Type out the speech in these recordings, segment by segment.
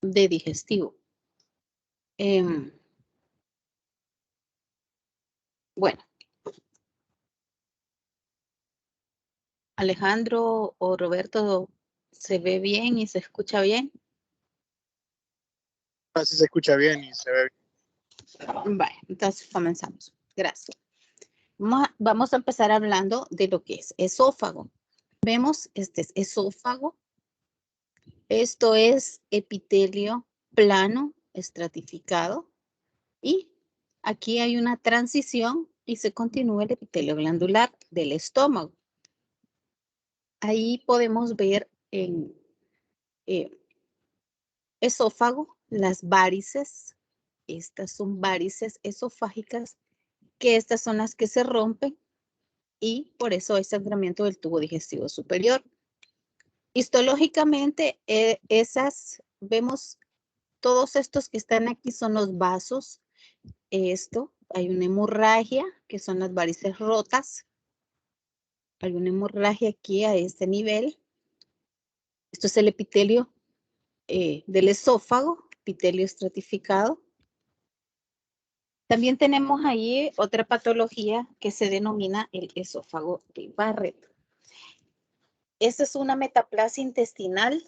de digestivo. Bueno, Alejandro o Roberto, ¿se ve bien y se escucha bien? Así se escucha bien y se ve bien. Vale, entonces comenzamos. Gracias. Vamos a empezar hablando de lo que es esófago. Vemos, este es esófago. Esto es epitelio plano estratificado y aquí hay una transición y se continúa el epitelio glandular del estómago. Ahí podemos ver en esófago las varices. Estas son varices esofágicas, que estas son las que se rompen y por eso hay sangramiento del tubo digestivo superior. Histológicamente, vemos todos estos que están aquí son los vasos. Hay una hemorragia, que son las varices rotas. Hay una hemorragia aquí a este nivel. Esto es el epitelio del esófago, epitelio estratificado. También tenemos ahí otra patología que se denomina el esófago de Barrett. Esta es una metaplasia intestinal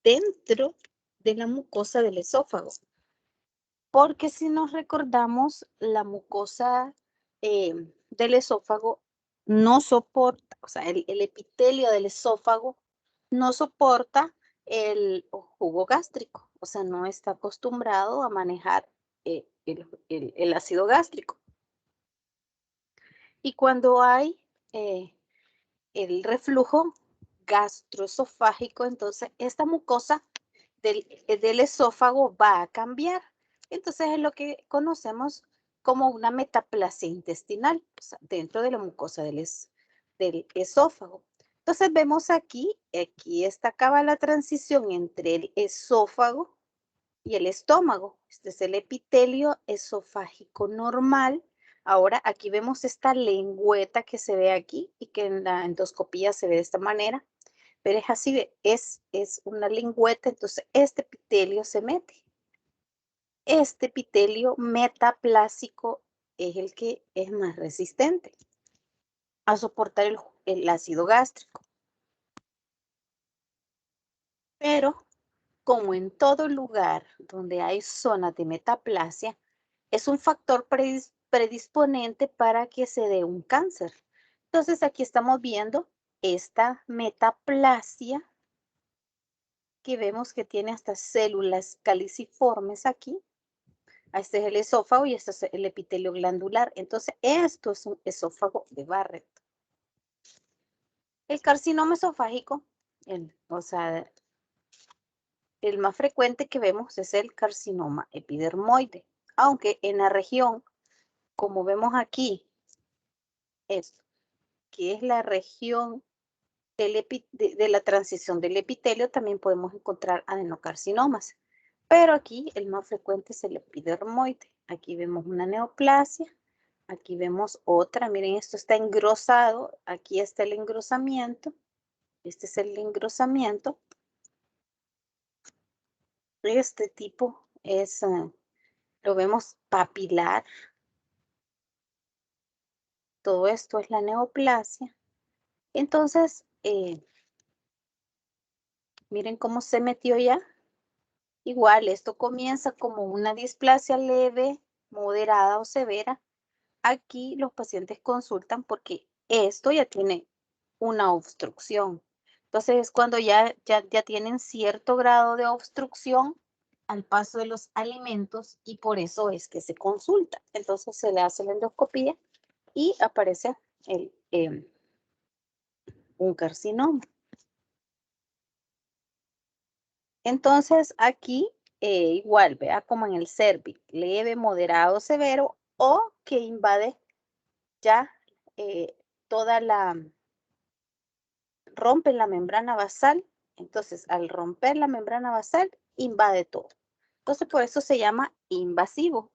dentro de la mucosa del esófago. Porque si nos recordamos, la mucosa del esófago no soporta, o sea, el epitelio del esófago no soporta el jugo gástrico, o sea, no está acostumbrado a manejar el ácido gástrico. Y cuando hay el reflujo gastroesofágico, entonces esta mucosa del esófago va a cambiar. Entonces es lo que conocemos como una metaplasia intestinal, o sea, dentro de la mucosa del esófago. Entonces vemos aquí acaba la transición entre el esófago y el estómago. Este es el epitelio esofágico normal. Ahora aquí vemos esta lengüeta que se ve aquí y que en la endoscopía se ve de esta manera. Pero es así, es una lengüeta, entonces este epitelio se mete. Este epitelio metaplásico es el que es más resistente a soportar el ácido gástrico. Pero como en todo lugar donde hay zonas de metaplasia, es un factor predisponente para que se dé un cáncer. Entonces aquí estamos viendo esta metaplasia que vemos que tiene hasta células caliciformes aquí. Este es el esófago y este es el epitelio glandular. Entonces, esto es un esófago de Barrett. El carcinoma esofágico, o sea, el más frecuente que vemos es el carcinoma epidermoide. Aunque en la región, como vemos aquí, esto, que es la región de la transición del epitelio, también podemos encontrar adenocarcinomas. Pero aquí el más frecuente es el epidermoide. Aquí vemos una neoplasia. Aquí vemos otra. Miren, esto está engrosado. Aquí está el engrosamiento. Este es el engrosamiento. Este tipo es, lo vemos papilar. Todo esto es la neoplasia. Entonces, miren cómo se metió ya. Igual, esto comienza como una displasia leve, moderada o severa. Aquí los pacientes consultan porque esto ya tiene una obstrucción. Entonces es cuando ya tienen cierto grado de obstrucción al paso de los alimentos y por eso es que se consulta. Entonces se le hace la endoscopía y aparece un carcinoma. Entonces aquí igual, vea como en el cervix, leve, moderado, severo o que invade ya toda rompe la membrana basal. Entonces al romper la membrana basal invade todo. Entonces por eso se llama invasivo.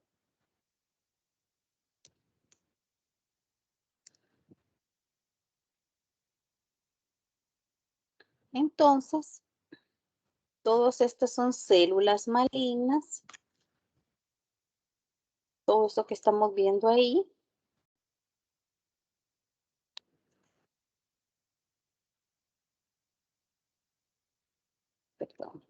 Entonces Todos estos son células malignas. Todo esto que estamos viendo ahí. Perdón.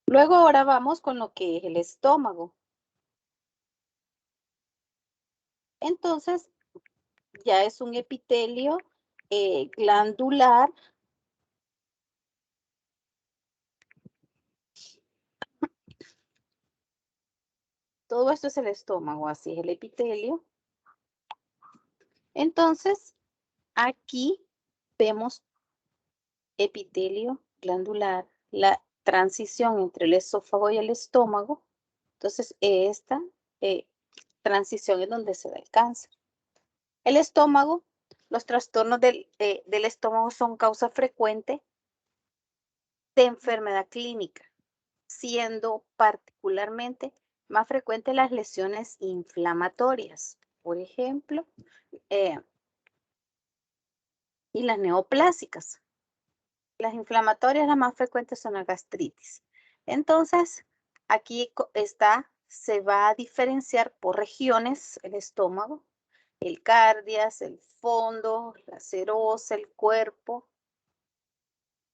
Luego ahora vamos con lo que es el estómago. Entonces, ya es un epitelio glandular. Todo esto es el estómago, así es el epitelio. Entonces, aquí vemos epitelio glandular, la transición entre el esófago y el estómago. Entonces, esta transición es donde se da el cáncer. El estómago, los trastornos del estómago son causa frecuente de enfermedad clínica, siendo particularmente más frecuentes las lesiones inflamatorias, por ejemplo, y las neoplásicas. Las inflamatorias, las más frecuentes son la gastritis. Entonces, aquí se va a diferenciar por regiones el estómago, el cardias, el fondo, la serosa, el cuerpo.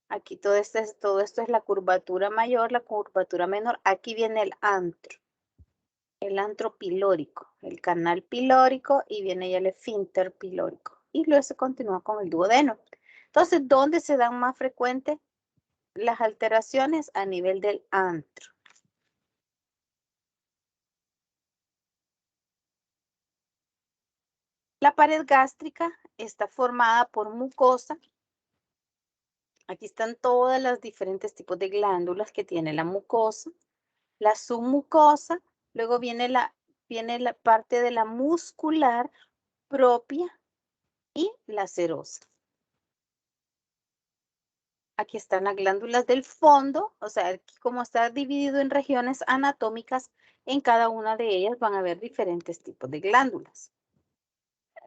Aquí todo esto es la curvatura mayor, la curvatura menor. Aquí viene el antro pilórico, el canal pilórico y viene ya el esfínter pilórico. Y luego se continúa con el duodeno. Entonces, ¿dónde se dan más frecuentes las alteraciones? A nivel del antro. La pared gástrica está formada por mucosa. Aquí están todas las diferentes tipos de glándulas que tiene la mucosa. La submucosa, luego viene la parte de la muscular propia y la serosa. Aquí están las glándulas del fondo, o sea, aquí como está dividido en regiones anatómicas, en cada una de ellas van a haber diferentes tipos de glándulas.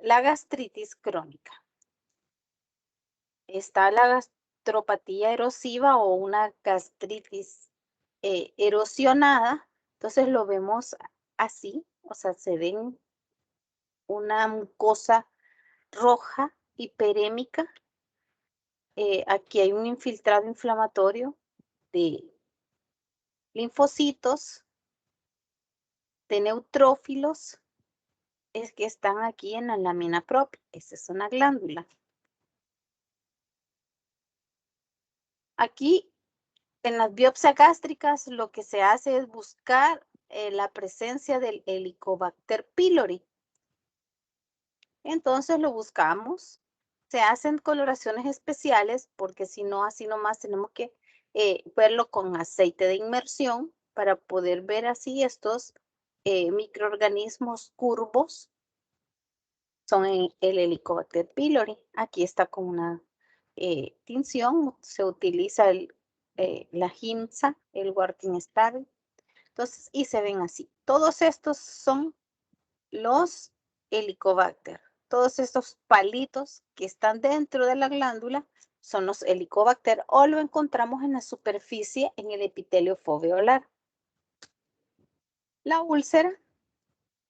La gastritis crónica. Está la gastropatía erosiva o una gastritis erosionada. Entonces lo vemos así, o sea, se ven una mucosa roja hiperémica. Aquí hay un infiltrado inflamatorio de linfocitos, de neutrófilos, es que están aquí en la lámina propia. Esa es una glándula. Aquí en las biopsias gástricas lo que se hace es buscar la presencia del Helicobacter pylori. Entonces lo buscamos. Se hacen coloraciones especiales porque si no, así nomás tenemos que verlo con aceite de inmersión para poder ver así estos microorganismos curvos. Son el Helicobacter pylori. Aquí está con una tinción. Se utiliza la GIMSA, el Wartenstein. Entonces, y se ven así. Todos estos son los Helicobacter. Todos estos palitos que están dentro de la glándula son los Helicobacter o lo encontramos en la superficie en el epitelio foveolar. La úlcera,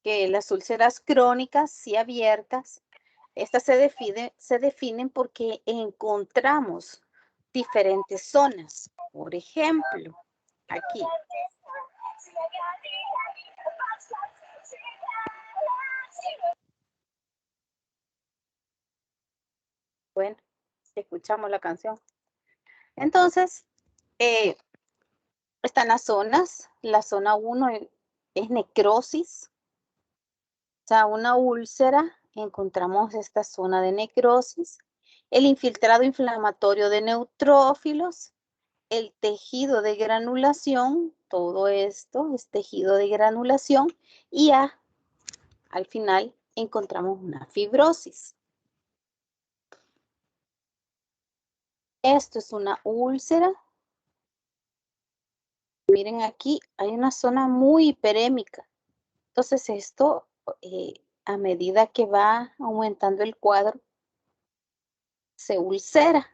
que las úlceras crónicas y abiertas, estas se definen porque encontramos diferentes zonas. Por ejemplo, aquí. Bueno, escuchamos la canción. Entonces, están las zonas. La zona 1 es necrosis. O sea, una úlcera, encontramos esta zona de necrosis. El infiltrado inflamatorio de neutrófilos. El tejido de granulación. Todo esto es tejido de granulación. Y al final encontramos una fibrosis. Esto es una úlcera. Miren aquí, hay una zona muy hiperémica. Entonces esto, a medida que va aumentando el cuadro, se ulcera.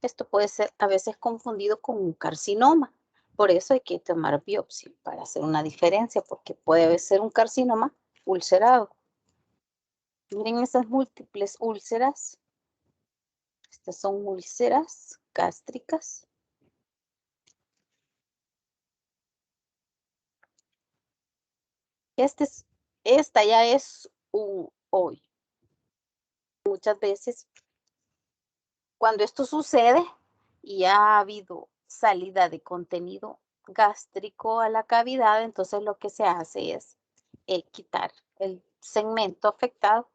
Esto puede ser a veces confundido con un carcinoma. Por eso hay que tomar biopsia para hacer una diferencia, porque puede ser un carcinoma ulcerado. Miren esas múltiples úlceras. Estas son úlceras gástricas. Esta ya es un hoyo. Muchas veces, cuando esto sucede y ha habido salida de contenido gástrico a la cavidad, entonces lo que se hace es quitar el segmento afectado.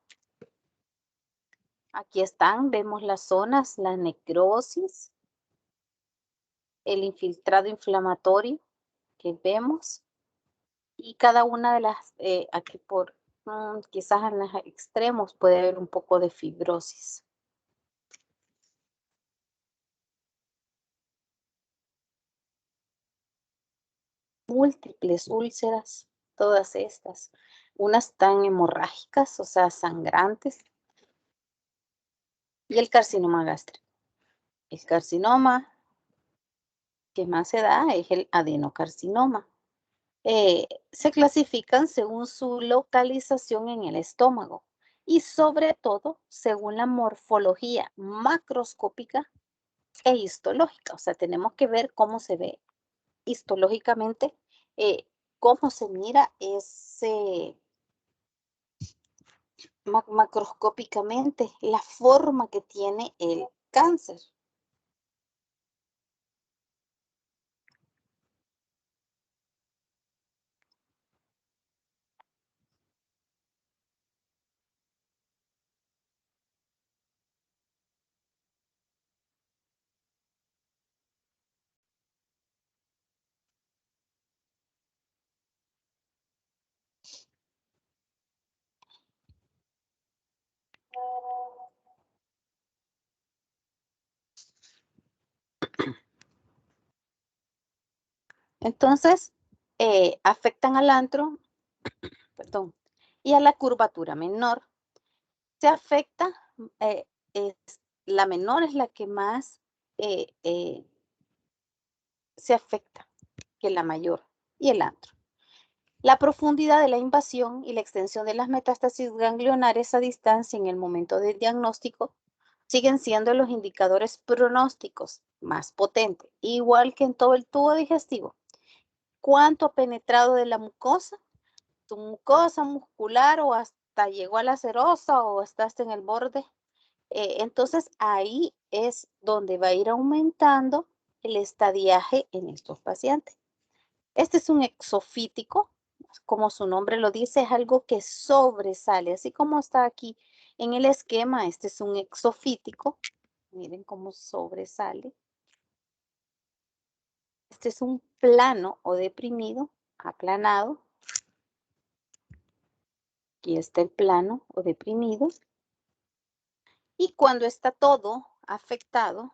Aquí están, vemos las zonas, la necrosis, el infiltrado inflamatorio que vemos y cada una de las, aquí por quizás en los extremos puede haber un poco de fibrosis. Múltiples úlceras, todas estas. Unas tan hemorrágicas, o sea, sangrantes. Y el carcinoma gástrico. El carcinoma que más se da es el adenocarcinoma. Se clasifican según su localización en el estómago y sobre todo según la morfología macroscópica e histológica. O sea, tenemos que ver cómo se ve histológicamente, cómo se mira ese macroscópicamente, la forma que tiene el cáncer. Entonces, afectan al antro, perdón, y a la curvatura menor. Se afecta, eh, es, la menor es la que más se afecta que la mayor y el antro. La profundidad de la invasión y la extensión de las metástasis ganglionares a distancia en el momento del diagnóstico siguen siendo los indicadores pronósticos más potentes, igual que en todo el tubo digestivo. ¿Cuánto ha penetrado de la mucosa? Tu mucosa muscular o hasta llegó a la serosa o estás en el borde. Entonces ahí es donde va a ir aumentando el estadiaje en estos pacientes. Este es un exofítico, como su nombre lo dice, es algo que sobresale, así como está aquí en el esquema, este es un exofítico, miren cómo sobresale. Este es un plano o deprimido, aplanado. Aquí está el plano o deprimido. Y cuando está todo afectado,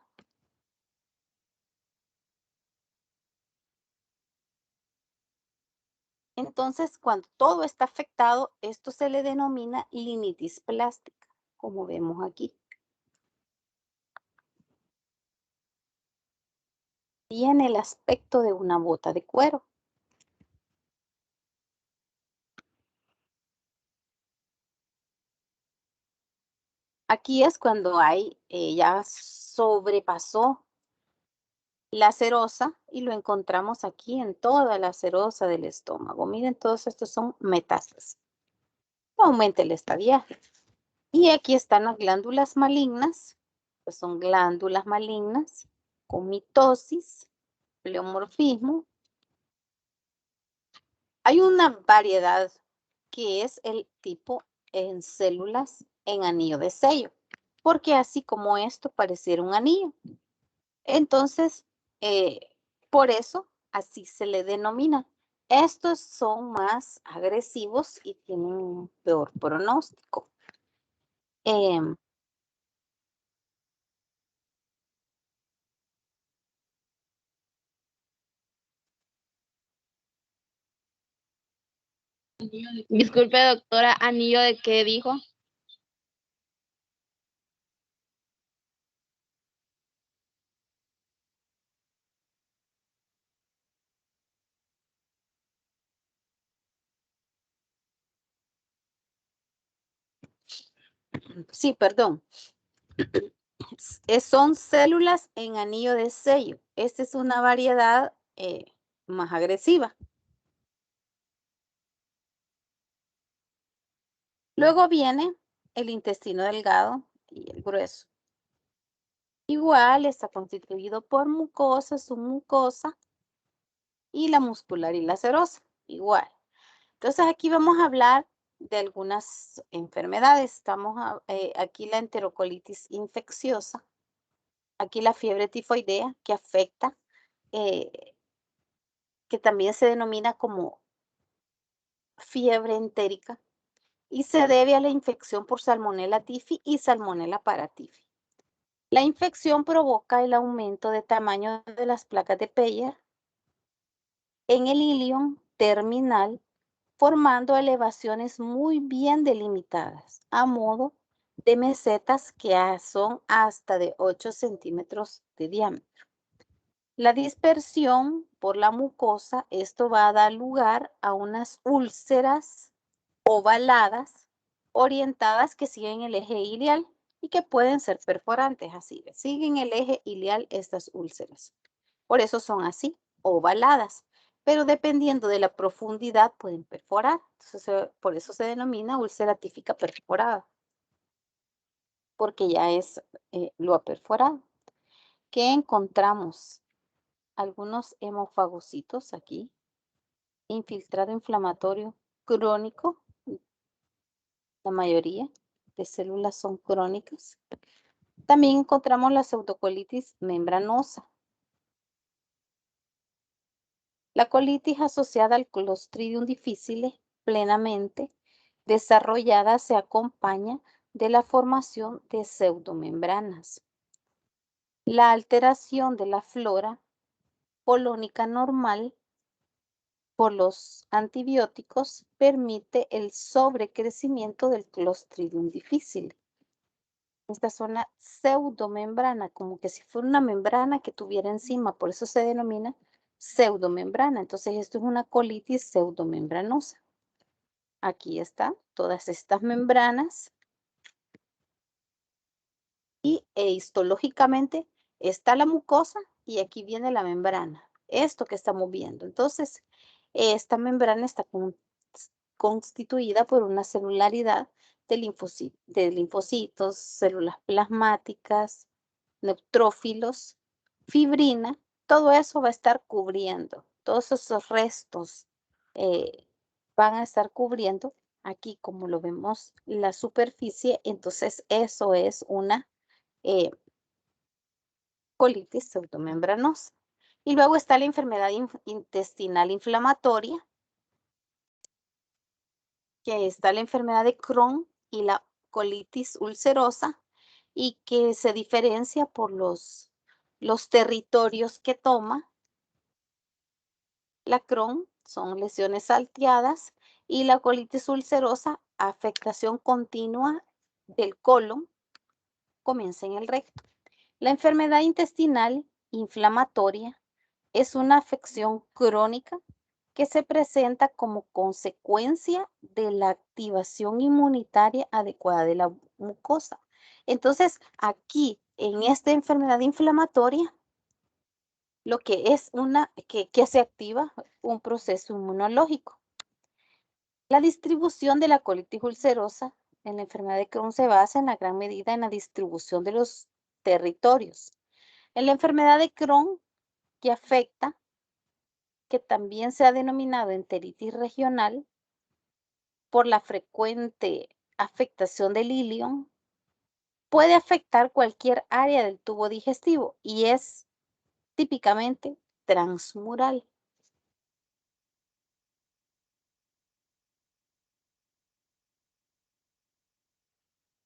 entonces cuando todo está afectado, esto se le denomina linitis plástica, como vemos aquí. Tiene el aspecto de una bota de cuero. Aquí es cuando ya sobrepasó la serosa y lo encontramos aquí en toda la serosa del estómago. Miren, todos estos son metástasis. Aumenta el estadiaje. Y aquí están las glándulas malignas, pues son glándulas malignas con mitosis, pleomorfismo. Hay una variedad que es el tipo en células en anillo de sello, porque así como esto pareciera un anillo. Entonces, por eso así se le denomina. Estos son más agresivos y tienen un peor pronóstico. Disculpe, doctora, ¿anillo de qué dijo? Sí, perdón. Son células en anillo de sello. Esta es una variedad más agresiva. Luego viene el intestino delgado y el grueso. Igual está constituido por mucosa, submucosa y la muscular y la serosa. Igual. Entonces aquí vamos a hablar de algunas enfermedades. Estamos aquí la enterocolitis infecciosa. Aquí la fiebre tifoidea que afecta, que también se denomina como fiebre entérica y se debe a la infección por Salmonella typhi y Salmonella paratyphi. La infección provoca el aumento de tamaño de las placas de Peyer en el ilion terminal, formando elevaciones muy bien delimitadas, a modo de mesetas que son hasta de 8 centímetros de diámetro. La dispersión por la mucosa, esto va a dar lugar a unas úlceras ovaladas orientadas que siguen el eje ilial y que pueden ser perforantes, así. Siguen el eje ilial estas úlceras. Por eso son así, ovaladas. Pero dependiendo de la profundidad pueden perforar. Entonces, por eso se denomina úlcera típica perforada. Porque ya es, lo ha perforado. ¿Qué encontramos? Algunos hemofagocitos aquí. Infiltrado inflamatorio crónico. La mayoría de células son crónicas. También encontramos la pseudocolitis membranosa. La colitis asociada al Clostridium difficile plenamente desarrollada se acompaña de la formación de pseudomembranas. La alteración de la flora colónica normal por los antibióticos permite el sobrecrecimiento del Clostridium difficile. Esta es una pseudomembrana, como que si fuera una membrana que tuviera encima, por eso se denomina pseudomembrana. Entonces, esto es una colitis pseudomembranosa. Aquí están todas estas membranas y histológicamente está la mucosa y aquí viene la membrana. Esto que estamos viendo. Entonces, esta membrana está constituida por una celularidad de linfocitos, células plasmáticas, neutrófilos, fibrina, todo eso va a estar cubriendo, todos esos restos van a estar cubriendo aquí, como lo vemos, la superficie. Entonces eso es una colitis pseudomembranosa. Y luego está la enfermedad intestinal inflamatoria, que está la enfermedad de Crohn y la colitis ulcerosa, y que se diferencia por los territorios que toma. La Crohn son lesiones salteadas y la colitis ulcerosa, afectación continua del colon, comienza en el recto. La enfermedad intestinal inflamatoria es una afección crónica que se presenta como consecuencia de la activación inmunitaria adecuada de la mucosa. Entonces, aquí, en esta enfermedad inflamatoria, lo que es que se activa un proceso inmunológico. La distribución de la colitis ulcerosa en la enfermedad de Crohn se basa en la gran medida en la distribución de los territorios. En la enfermedad de Crohn, que afecta, que también se ha denominado enteritis regional, por la frecuente afectación del ilion, puede afectar cualquier área del tubo digestivo y es típicamente transmural.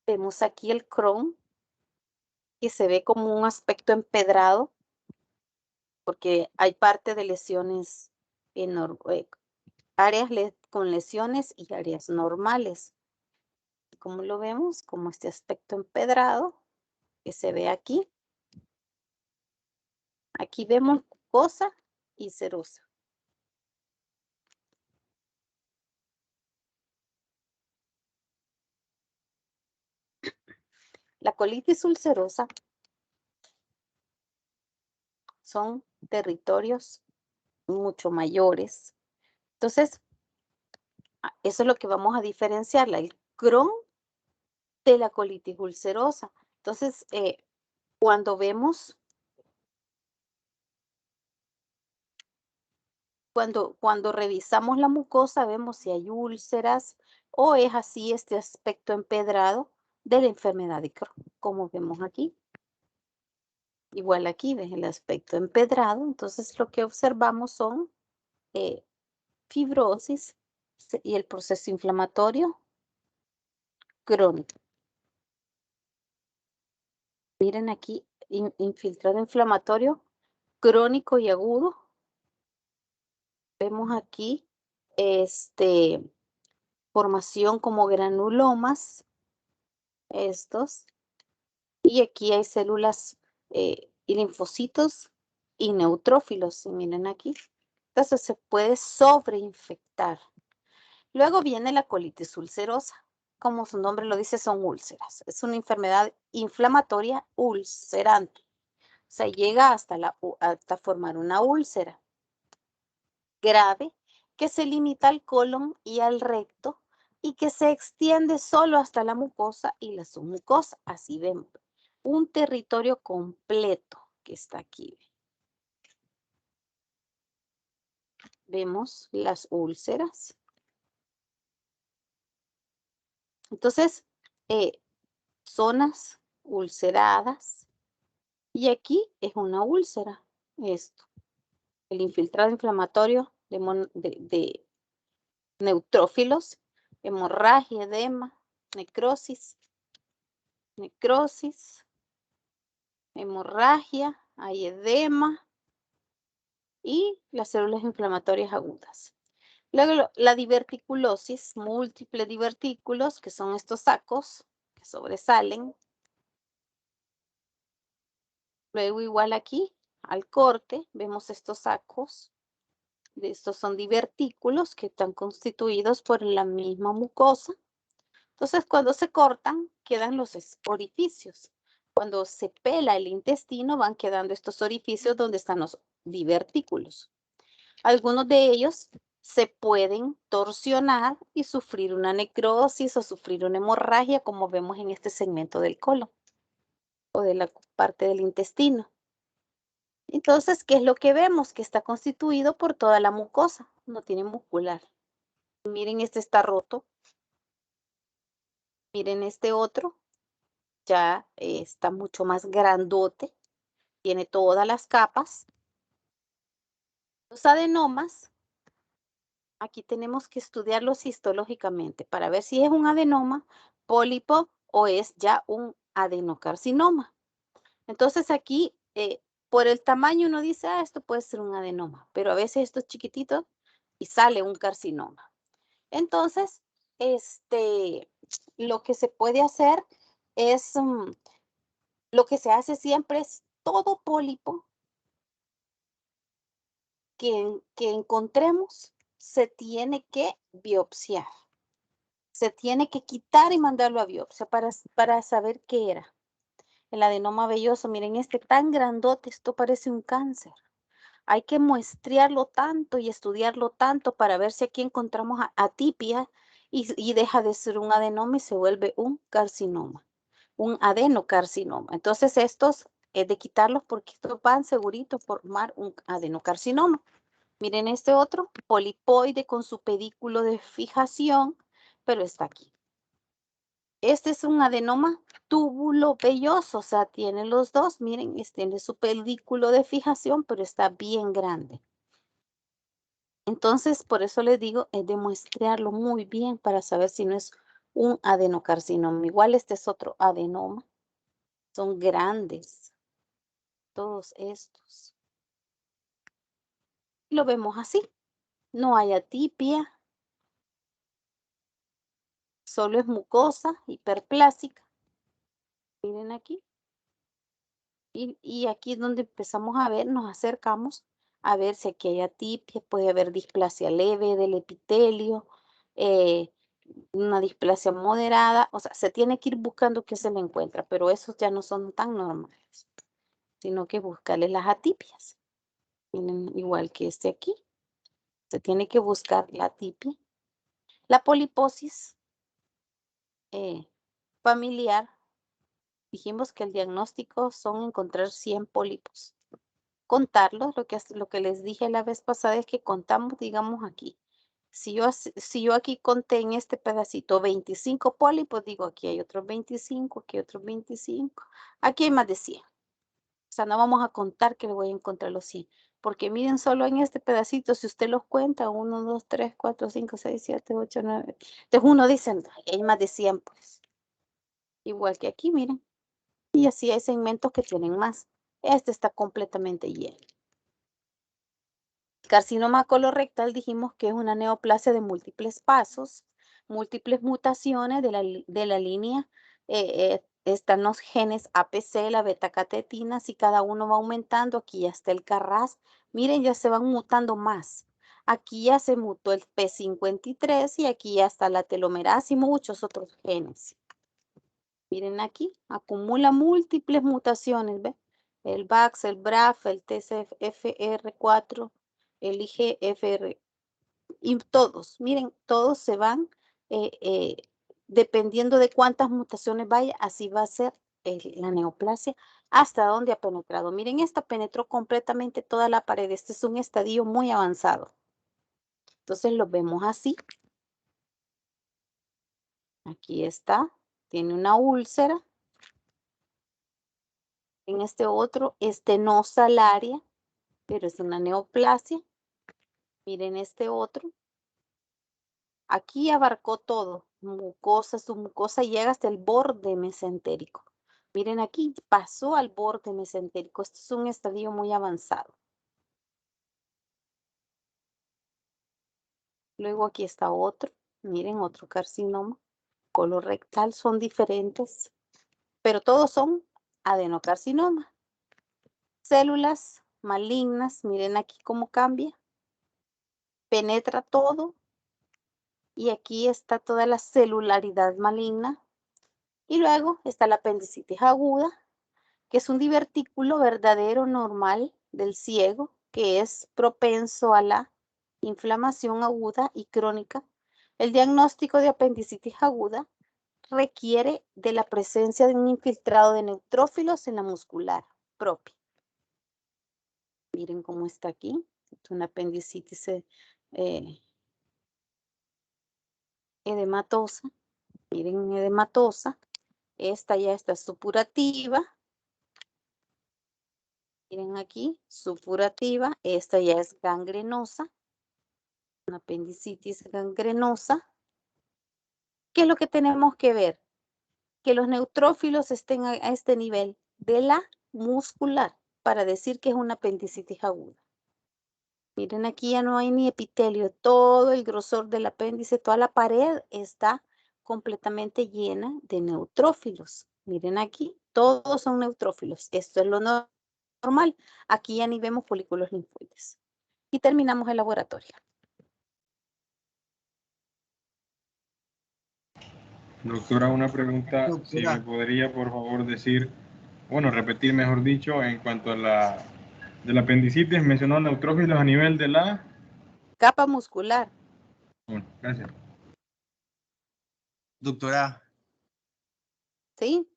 Vemos aquí el Crohn, que se ve como un aspecto empedrado, porque hay parte de lesiones, áreas con lesiones y áreas normales. Como lo vemos, como este aspecto empedrado que se ve aquí. Aquí vemos mucosa y serosa. La colitis ulcerosa son territorios mucho mayores. Entonces, eso es lo que vamos a diferenciarla, el Crohn de la colitis ulcerosa. Entonces, cuando vemos, cuando revisamos la mucosa, vemos si hay úlceras o es así este aspecto empedrado de la enfermedad de Crohn, como vemos aquí. Igual aquí ves el aspecto empedrado, entonces lo que observamos son fibrosis y el proceso inflamatorio crónico. Miren aquí, infiltrado inflamatorio crónico y agudo. Vemos aquí formación como granulomas, estos. Y aquí hay células y linfocitos y neutrófilos. Y miren aquí. Entonces se puede sobreinfectar. Luego viene la colitis ulcerosa. Como su nombre lo dice, son úlceras. Es una enfermedad inflamatoria ulcerante. O sea, llega hasta formar una úlcera grave que se limita al colon y al recto y que se extiende solo hasta la mucosa y la submucosa. Así vemos un territorio completo que está aquí. Vemos las úlceras. Entonces, zonas ulceradas. Y aquí es una úlcera, esto. El infiltrado inflamatorio de neutrófilos, hemorragia, edema, necrosis, hemorragia, hay edema y las células inflamatorias agudas. Luego la diverticulosis, múltiple divertículos, que son estos sacos que sobresalen. Luego igual aquí, al corte, vemos estos sacos. Estos son divertículos que están constituidos por la misma mucosa. Entonces, cuando se cortan, quedan los orificios. Cuando se pela el intestino, van quedando estos orificios donde están los divertículos. Algunos de ellos se pueden torsionar y sufrir una necrosis o sufrir una hemorragia, como vemos en este segmento del colon o de la parte del intestino. Entonces, ¿qué es lo que vemos? Que está constituido por toda la mucosa, no tiene muscular. Miren, este está roto. Miren este otro, ya está mucho más grandote, tiene todas las capas. Los adenomas, aquí tenemos que estudiarlos histológicamente para ver si es un adenoma, pólipo o es ya un adenocarcinoma. Entonces aquí, por el tamaño uno dice, esto puede ser un adenoma, pero a veces esto es chiquitito y sale un carcinoma. Entonces, lo que se puede hacer es, lo que se hace siempre es todo pólipo que encontremos, se tiene que biopsiar. Se tiene que quitar y mandarlo a biopsia para saber qué era. El adenoma velloso, miren este tan grandote, esto parece un cáncer. Hay que muestrearlo tanto y estudiarlo tanto para ver si aquí encontramos atipia y deja de ser un adenoma y se vuelve un carcinoma, un adenocarcinoma. Entonces estos es de quitarlos porque estos van seguritos a formar un adenocarcinoma. Miren este otro, polipoide con su pedículo de fijación, pero está aquí. Este es un adenoma túbulo velloso, o sea, tiene los dos. Miren, tiene su pedículo de fijación, pero está bien grande. Entonces, por eso les digo, es de muestrearlo muy bien para saber si no es un adenocarcinoma. Igual este es otro adenoma. Son grandes, todos estos. Lo vemos así. No hay atipia, solo es mucosa hiperplásica. Miren aquí. Y aquí es donde empezamos a ver, nos acercamos a ver si aquí hay atipia, puede haber displasia leve del epitelio, una displasia moderada, o sea, se tiene que ir buscando qué se le encuentra, pero esos ya no son tan normales, sino que buscarle las atipias. Miren, igual que este aquí, se tiene que buscar la atipia. La poliposis familiar, dijimos que el diagnóstico son encontrar 100 pólipos. Contarlos, lo que les dije la vez pasada es que contamos, digamos aquí. Si yo aquí conté en este pedacito 25 pólipos, digo aquí hay otros 25, aquí hay otros 25, aquí hay más de 100. O sea, no vamos a contar que le voy a encontrar los 100, porque miren solo en este pedacito, si usted los cuenta, 1, 2, 3, 4, 5, 6, 7, 8, 9, entonces uno dice, hay más de 100, pues. Igual que aquí, miren. Y así hay segmentos que tienen más. Este está completamente lleno. Carcinoma colorectal dijimos que es una neoplasia de múltiples pasos, múltiples mutaciones de la línea. Están los genes APC, la beta-catetina, si cada uno va aumentando, aquí ya está el CARRAS. Miren, ya se van mutando más. Aquí ya se mutó el P53 y aquí ya está la telomerasa y muchos otros genes. Miren aquí, acumula múltiples mutaciones, ¿ve? El VAX, el BRAF, el TCFR4, el IGFR, y todos, miren, todos se van, dependiendo de cuántas mutaciones vaya, así va a ser la neoplasia, hasta donde ha penetrado. Miren, esta penetró completamente toda la pared, este es un estadio muy avanzado. Entonces lo vemos así. Aquí está, tiene una úlcera. En este otro, estenosa al área, pero es una neoplasia. Miren este otro. Aquí abarcó todo, mucosa, su mucosa llega hasta el borde mesentérico. Miren aquí, pasó al borde mesentérico. Este es un estadio muy avanzado. Luego aquí está otro. Miren, otro carcinoma colorectal. Son diferentes, pero todos son adenocarcinoma. Células malignas, miren aquí cómo cambia. Penetra todo. Y aquí está toda la celularidad maligna. Y luego está la apendicitis aguda, que es un divertículo verdadero normal del ciego, que es propenso a la inflamación aguda y crónica. El diagnóstico de apendicitis aguda requiere de la presencia de un infiltrado de neutrófilos en la muscular propia. Miren cómo está aquí. Es una apendicitis edematosa. Miren, edematosa. Esta ya está supurativa. Miren aquí, supurativa. Esta ya es gangrenosa. Una apendicitis gangrenosa. ¿Qué es lo que tenemos que ver? Que los neutrófilos estén a este nivel de la muscular para decir que es una apendicitis aguda. Miren, aquí ya no hay ni epitelio. Todo el grosor del apéndice, toda la pared está completamente llena de neutrófilos. Miren aquí, todos son neutrófilos. Esto es lo normal. Aquí ya ni vemos folículos linfoides. Y terminamos el laboratorio. Doctora, una pregunta, si me podría por favor decir, bueno, repetir mejor dicho, en cuanto a de la apendicitis, mencionó neutrófilos a nivel de la... Capa muscular. Bueno, gracias. Doctora, ¿Sí?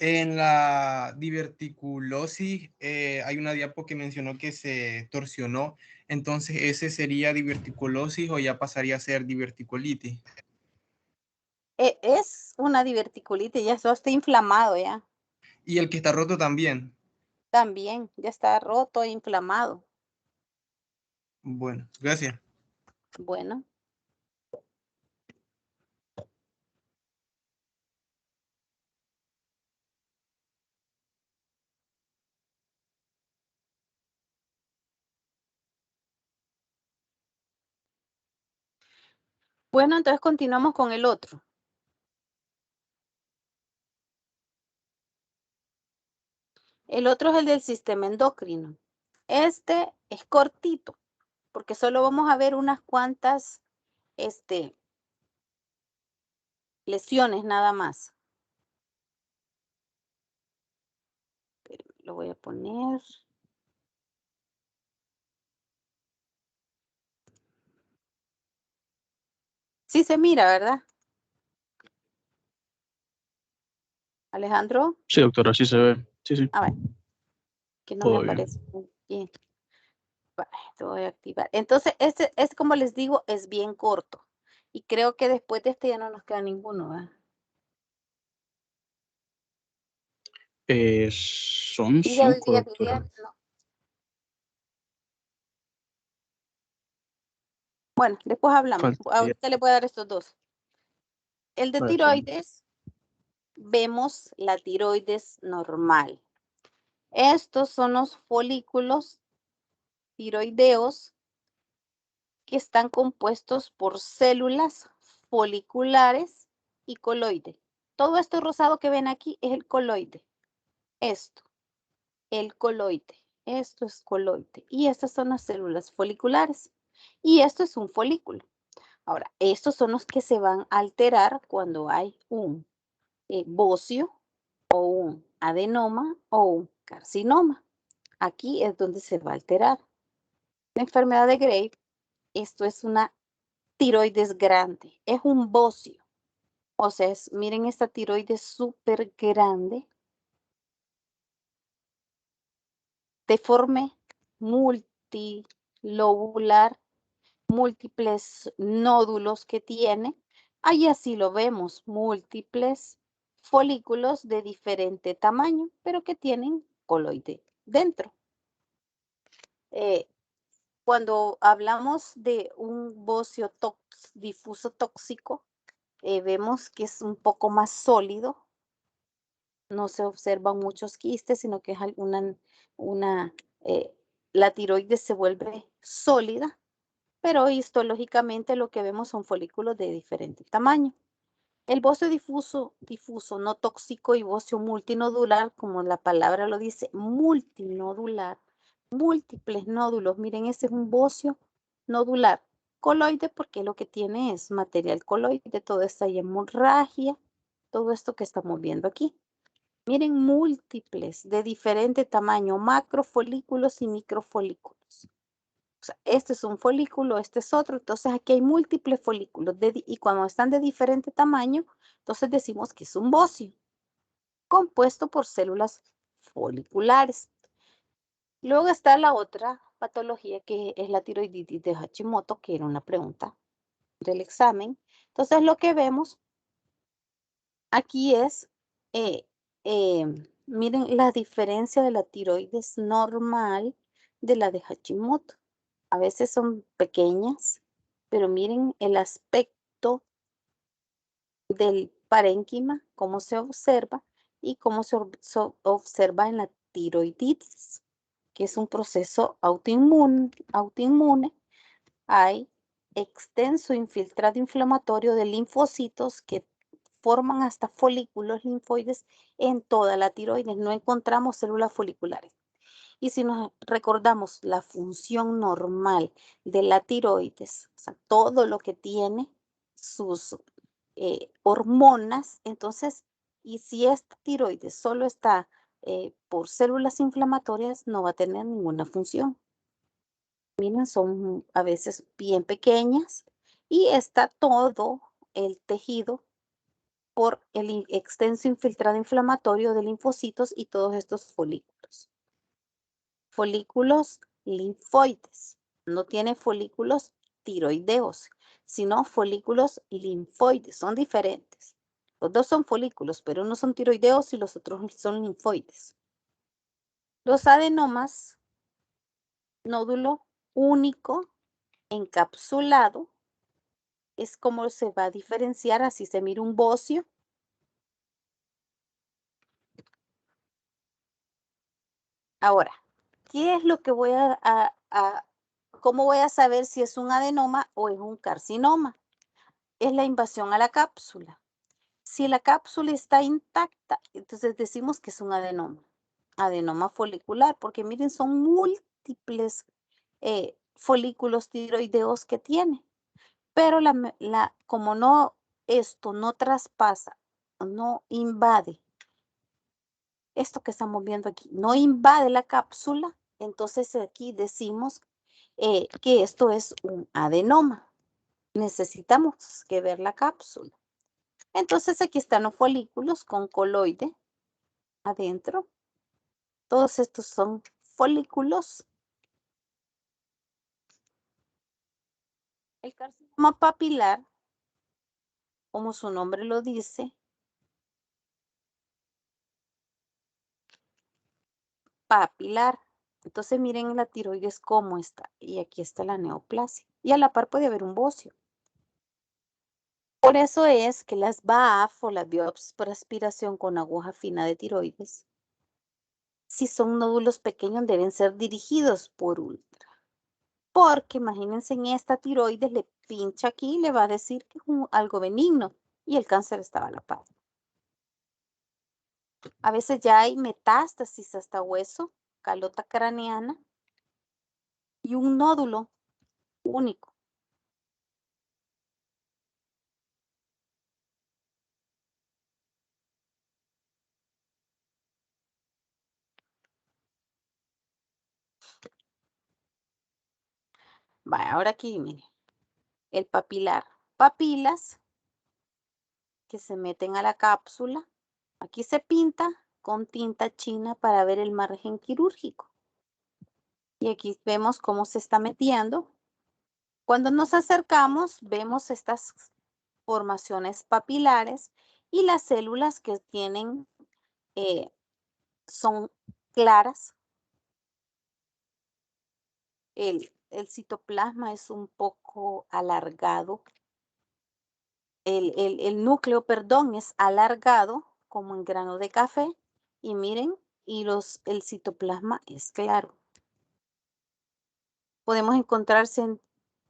en la diverticulosis hay una diapo que mencionó que se torsionó. Entonces, ¿ese sería diverticulosis o ya pasaría a ser diverticulitis? Es una diverticulitis, ya eso está inflamado ya. Y el que está roto también. También, ya está roto e inflamado. Bueno, gracias. Bueno. Bueno, entonces continuamos con el otro. El otro es el del sistema endocrino. Este es cortito, porque solo vamos a ver unas cuantas lesiones nada más. Lo voy a poner. Sí se mira, ¿verdad? Alejandro. Sí, doctora, sí se ve. Sí, sí. A ver. Que no Todo me bien. aparece muy bien. Vale, te voy a activar. Entonces, este es como les digo, es bien corto. Y creo que después de este ya no nos queda ninguno, ¿verdad? Son Diga, 5, doctora. no. Bueno, después hablamos. Faltaría. Ahorita le voy a dar estos dos. El de Vale, tiroides, vemos la tiroides normal. Estos son los folículos tiroideos que están compuestos por células foliculares y coloide. Todo esto rosado que ven aquí es el coloide. Esto, el coloide. Esto es coloide. Y estas son las células foliculares. Y esto es un folículo. Ahora, estos son los que se van a alterar cuando hay un bocio o un adenoma o un carcinoma. Aquí es donde se va a alterar. La enfermedad de Graves, esto es una tiroides grande, es un bocio. O sea, miren esta tiroides súper grande, deforme, multilobular, múltiples nódulos que tiene. Ahí así lo vemos, múltiples folículos de diferente tamaño, pero que tienen coloide dentro. Cuando hablamos de un bocio difuso tóxico, vemos que es un poco más sólido. No se observan muchos quistes, sino que es la tiroides se vuelve sólida, pero histológicamente lo que vemos son folículos de diferente tamaño. El bocio difuso no tóxico y bocio multinodular, como la palabra lo dice, multinodular, múltiples nódulos. Miren, este es un bocio nodular. Coloide, porque lo que tiene es material coloide, toda esta hemorragia, todo esto que estamos viendo aquí. Miren, múltiples de diferente tamaño, macrofolículos y microfolículos. O sea, este es un folículo, este es otro, entonces aquí hay múltiples folículos y cuando están de diferente tamaño, entonces decimos que es un bocio, compuesto por células foliculares. Luego está la otra patología que es la tiroiditis de Hashimoto, que era una pregunta del examen. Entonces lo que vemos aquí es, miren la diferencia de la tiroides normal de la de Hashimoto. A veces son pequeñas, pero miren el aspecto del parénquima, cómo se observa y cómo se observa en la tiroiditis, que es un proceso autoinmune. Hay extenso infiltrado inflamatorio de linfocitos que forman hasta folículos linfoides en toda la tiroides. No encontramos células foliculares. Y si nos recordamos la función normal de la tiroides, o sea, todo lo que tiene sus hormonas, entonces, y si esta tiroides solo está por células inflamatorias, no va a tener ninguna función. Miren, son a veces bien pequeñas y está todo el tejido por el extenso infiltrado inflamatorio de linfocitos y todos estos folículos. Folículos linfoides. No tiene folículos tiroideos, sino folículos linfoides. Son diferentes. Los dos son folículos, pero unos son tiroideos y los otros son linfoides. Los adenomas, nódulo único, encapsulado, es como se va a diferenciar. Así se mira un bocio. Ahora, ¿qué es lo que cómo voy a saber si es un adenoma o es un carcinoma? Es la invasión a la cápsula. Si la cápsula está intacta, entonces decimos que es un adenoma folicular, porque miren, son múltiples folículos tiroideos que tiene. Pero como no esto no traspasa, no invade, esto que estamos viendo aquí, no invade la cápsula, entonces aquí decimos que esto es un adenoma. Necesitamos que ver la cápsula. Entonces aquí están los folículos con coloide adentro. Todos estos son folículos. El carcinoma papilar, como su nombre lo dice, papilar. Entonces miren la tiroides cómo está. Y aquí está la neoplasia. Y a la par puede haber un bocio. Por eso es que las BAF o las biopsias por aspiración con aguja fina de tiroides, si son nódulos pequeños, deben ser dirigidos por ultra. Porque imagínense en esta tiroides le pincha aquí y le va a decir que es algo benigno y el cáncer estaba a la par. A veces ya hay metástasis hasta hueso, calota craneana y un nódulo único. Vaya, ahora aquí, miren, el papilar. Papilas que se meten a la cápsula. Aquí se pinta con tinta china para ver el margen quirúrgico. Y aquí vemos cómo se está metiendo. Cuando nos acercamos, vemos estas formaciones papilares y las células que tienen son claras. El citoplasma es un poco alargado. El núcleo, perdón, es alargado como en grano de café. Y miren, y el citoplasma es claro. Podemos encontrarse en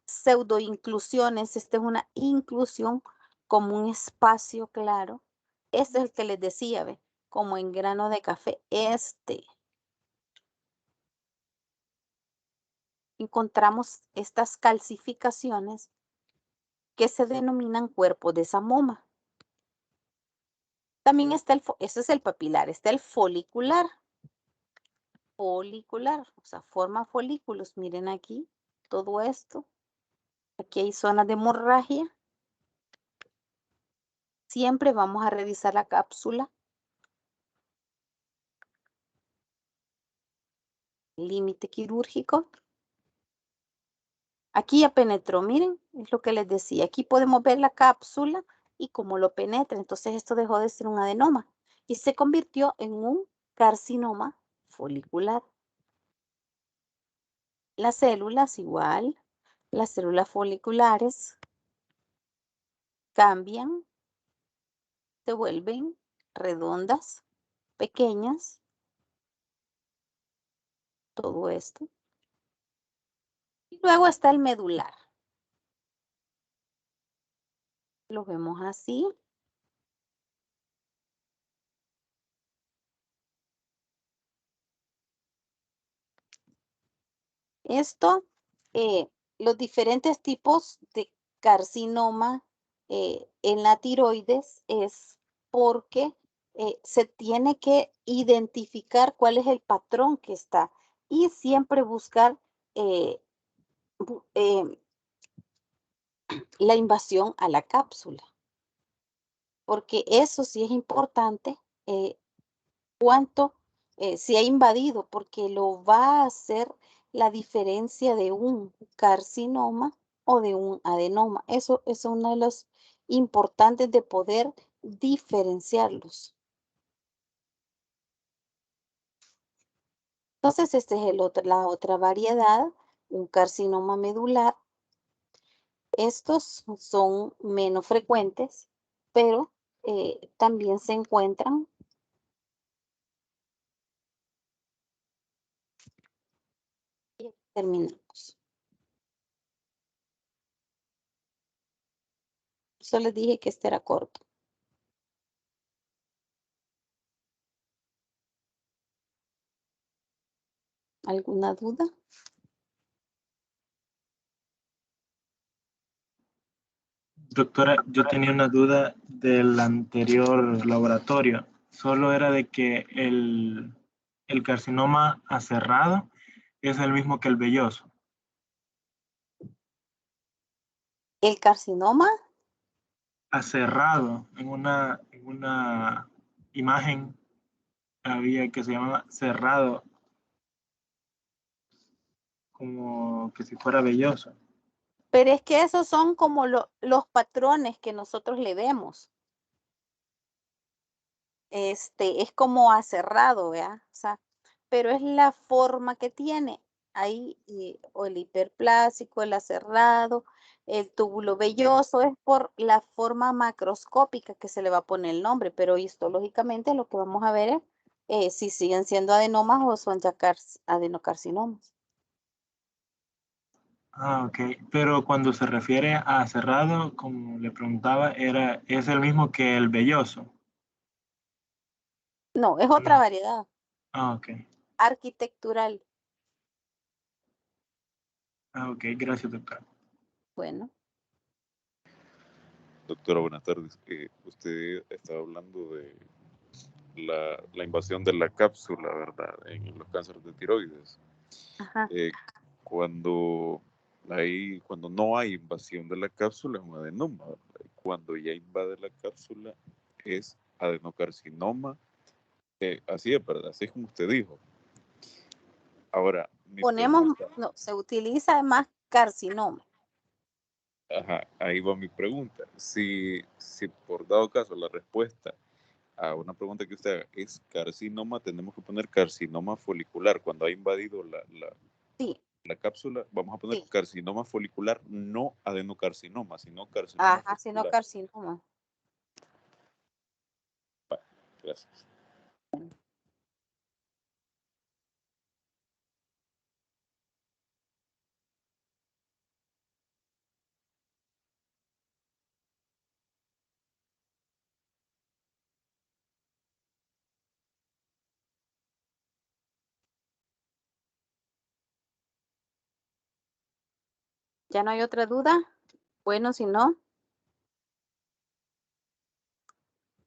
pseudoinclusiones. Esta es una inclusión como un espacio claro. Este es el que les decía, ¿ve? Como en grano de café. Encontramos estas calcificaciones que se denominan cuerpos de Samoma. También está ese es el papilar, está el folicular. Folicular, o sea, forma folículos. Miren aquí, todo esto. Aquí hay zonas de hemorragia. Siempre vamos a revisar la cápsula. Límite quirúrgico. Aquí ya penetró, miren, es lo que les decía. Aquí podemos ver la cápsula y cómo lo penetra. Entonces esto dejó de ser un adenoma y se convirtió en un carcinoma folicular. Las células igual, las células foliculares cambian, se vuelven redondas, pequeñas, todo esto. Y luego está el medular. Lo vemos así. Esto, los diferentes tipos de carcinoma en la tiroides es porque se tiene que identificar cuál es el patrón que está y siempre buscar la invasión a la cápsula, porque eso sí es importante, cuánto se ha invadido, porque lo va a hacer la diferencia de un carcinoma o de un adenoma. Eso es uno de los importantes de poder diferenciarlos. Entonces, esta es la otra variedad, un carcinoma medular. Estos son menos frecuentes, pero también se encuentran. Y terminamos. Solo les dije que este era corto. ¿Alguna duda? Doctora, yo tenía una duda del anterior laboratorio. Solo era de que el carcinoma aserrado es el mismo que el velloso. ¿El carcinoma? Aserrado, en una imagen había que se llamaba cerrado, como que si fuera velloso. Pero es que esos son como los patrones que nosotros le vemos. Es como aserrado, ¿verdad? O sea, pero es la forma que tiene. Ahí, o el hiperplásico, el aserrado, el túbulo velloso, es por la forma macroscópica que se le va a poner el nombre, pero histológicamente lo que vamos a ver es si siguen siendo adenomas o son ya adenocarcinomas. Ah, ok. Pero cuando se refiere a cerrado, como le preguntaba, es el mismo que el velloso. No, es otra variedad. Ah, ok. Arquitectural. Ah, ok. Gracias, doctor. Bueno. Doctora, buenas tardes. Usted estaba hablando de la invasión de la cápsula, ¿verdad? En los cánceres de tiroides. Ajá. Cuando no hay invasión de la cápsula es un adenoma, ¿verdad? Cuando ya invade la cápsula es adenocarcinoma. Así es, ¿verdad? Así es como usted dijo. Ahora, No, se utiliza más carcinoma. Ajá, ahí va mi pregunta. Si por dado caso la respuesta a una pregunta que usted haga es carcinoma, tenemos que poner carcinoma folicular. Cuando ha invadido Sí. la cápsula, vamos a poner Sí. carcinoma folicular, no adenocarcinoma, sino carcinoma Ajá, sino folicular. carcinoma. Vale, gracias. ¿Ya no hay otra duda? Bueno, si no,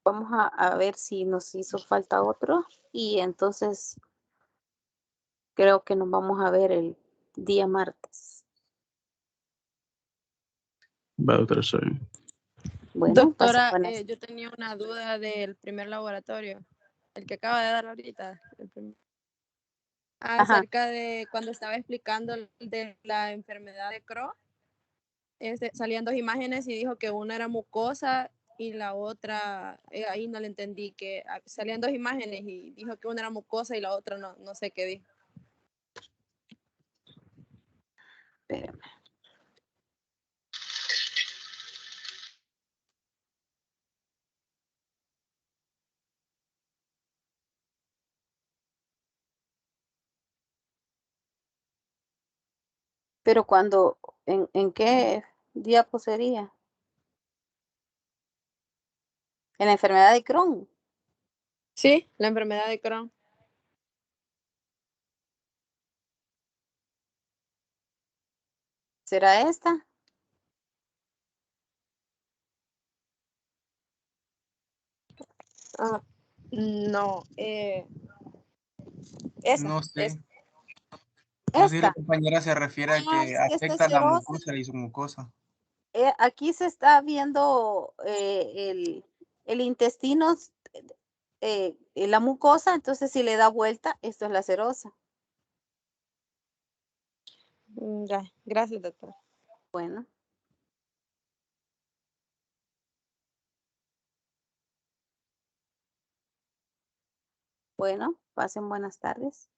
vamos a ver si nos hizo falta otro y entonces creo que nos vamos a ver el día martes. Va, doctora, soy. Bueno, doctora, yo tenía una duda del primer laboratorio, el que acaba de dar ahorita. Acerca de cuando estaba explicando de la enfermedad de Crohn, salían dos imágenes y dijo que una era mucosa y la otra, ahí no le entendí, que salían dos imágenes y dijo que una era mucosa y la otra no sé qué dijo. Espérame. Pero cuando, ¿en qué diapo sería? ¿En la enfermedad de Crohn? Sí, la enfermedad de Crohn. ¿Será esta? No, Esa. No sé. Esta. No sé si la compañera se refiere a que Es que esta afecta es la serosa. mucosa y la isomucosa. Aquí se está viendo el intestino, la mucosa, entonces si le da vuelta, esto es la serosa. Ya, gracias, doctor. Bueno. Bueno, pasen buenas tardes.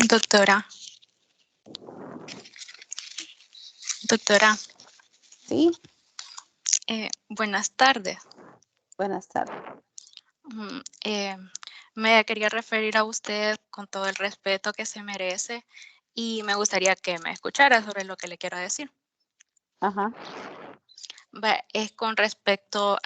Doctora. Sí. Buenas tardes. Buenas tardes. Me quería referir a usted con todo el respeto que se merece y me gustaría que me escuchara sobre lo que le quiero decir. Ajá. Es con respecto a